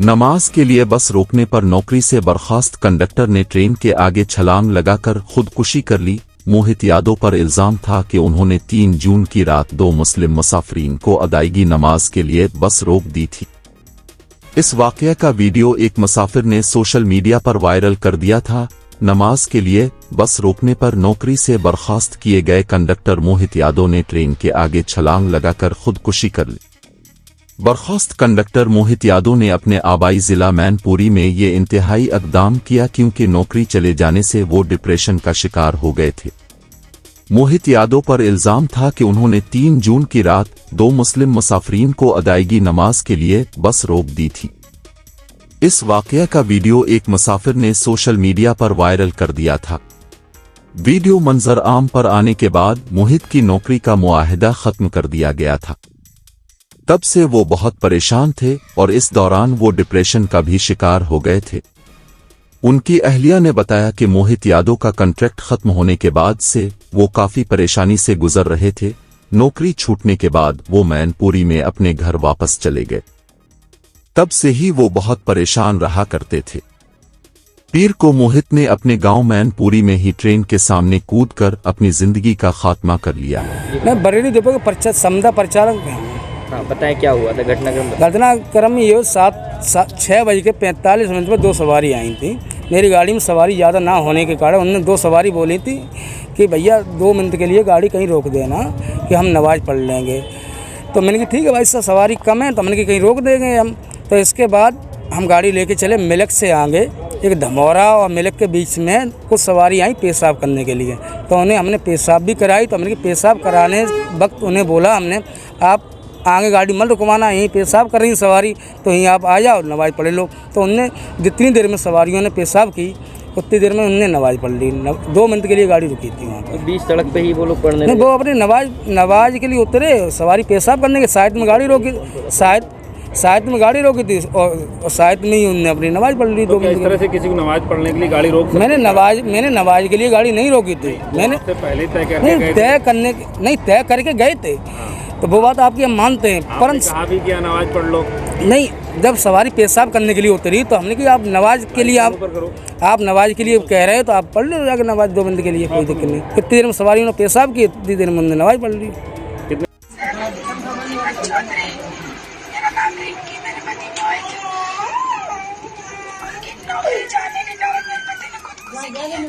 नमाज के लिए बस रोकने पर नौकरी से बर्खास्त कंडक्टर ने ट्रेन के आगे छलांग लगाकर खुदकुशी कर ली। मोहित यादव पर इल्जाम था कि उन्होंने 3 जून की रात 2 मुस्लिम मुसाफिरीन को अदायगी नमाज के लिए बस रोक दी थी। इस वाकये का वीडियो एक मुसाफिर ने सोशल मीडिया पर वायरल कर दिया था। नमाज के लिए बस रोकने पर नौकरी से बर्खास्त किए गए कंडक्टर मोहित यादव ने ट्रेन के आगे छलांग लगाकर खुदकुशी कर ली। बर्खास्त कंडक्टर मोहित यादव ने अपने आबाई जिला मैनपुरी में ये इंतहाई इक़दाम किया क्योंकि नौकरी चले जाने से वो डिप्रेशन का शिकार हो गए थे। मोहित यादव पर इल्जाम था कि उन्होंने 3 जून की रात 2 मुस्लिम मुसाफिरीन को अदायगी नमाज के लिए बस रोक दी थी। इस वाकये का वीडियो एक मुसाफिर ने सोशल मीडिया पर वायरल कर दिया था। वीडियो मंजर आम पर आने के बाद मोहित की नौकरी का मुआहदा खत्म कर दिया गया था। तब से वो बहुत परेशान थे और इस दौरान वो डिप्रेशन का भी शिकार हो गए थे। उनकी अहलिया ने बताया कि मोहित यादव का कॉन्ट्रैक्ट खत्म होने के बाद से वो काफी परेशानी से गुजर रहे थे। नौकरी छूटने के बाद वो मैनपुरी में अपने घर वापस चले गए। तब से ही वो बहुत परेशान रहा करते थे। पीर को मोहित ने अपने गांव मैनपुरी में ही ट्रेन के सामने कूदकर अपनी जिंदगी का खात्मा कर लिया। मैं बरेली डिपो के समदा परिचालक। हाँ, बताएं क्या हुआ था घटनाक्रम में ये 6:45 पर 2 सवारी आई थी। मेरी गाड़ी में सवारी ज़्यादा ना होने के कारण उन्होंने 2 सवारी बोली थी कि भैया 2 मिनट के लिए गाड़ी कहीं रोक देना कि हम नमाज पढ़ लेंगे। तो मैंने कहा ठीक है भाई साहब, सवारी कम है तो मैंने कहीं रोक देंगे हम। तो इसके बाद हम गाड़ी लेके चले मिलक से आगे। एक धमौरा और मिलक के बीच में कुछ सवारी आई पेशाब करने के लिए, तो उन्हें हमने पेशाब भी कराई। तो हमने पेशाब कराने वक्त उन्हें बोला हमने, आप आगे गाड़ी मत रुकवाना, यहीं पेशाब कर रही सवारी तो यहीं आप आ जाओ नमाज पढ़ लो। तो उनने जितनी देर में सवारियों ने पेशाब की उतनी देर में उनने नमाज पढ़ ली। 2 मिनट के लिए गाड़ी रुकी थी वहाँ पर। बीच सड़क पे ही वो लोग पढ़ने नहीं, वो अपनी नमाज के लिए उतरे। सवारी पेशाब करने के साइड में गाड़ी रोकी, साइड में गाड़ी रोकी थी और साइड में ही उनने अपनी नमाज पढ़ ली। 2 मिनट। इस तरह से किसी को नमाज पढ़ने के लिए गाड़ी रोक? मैंने नमाज के लिए गाड़ी नहीं रोकी थी। मैंने पहले तय करके गए थे। तो वो बात आपकी हम मानते हैं, परंतु कहा भी क्या नमाज पढ़ लो? नहीं, जब सवारी पेशाब करने के लिए उतरी तो हमने कहा आप नमाज के लिए आप नमाज के लिए कह रहे हो तो आप पढ़ लो जाकर नमाज 2 मिनट के लिए, कोई दिक्कत नहीं। कितनी देर में सवारी ने पेशाब की, इतनी देर में उन्होंने नमाज पढ़ ली। जाने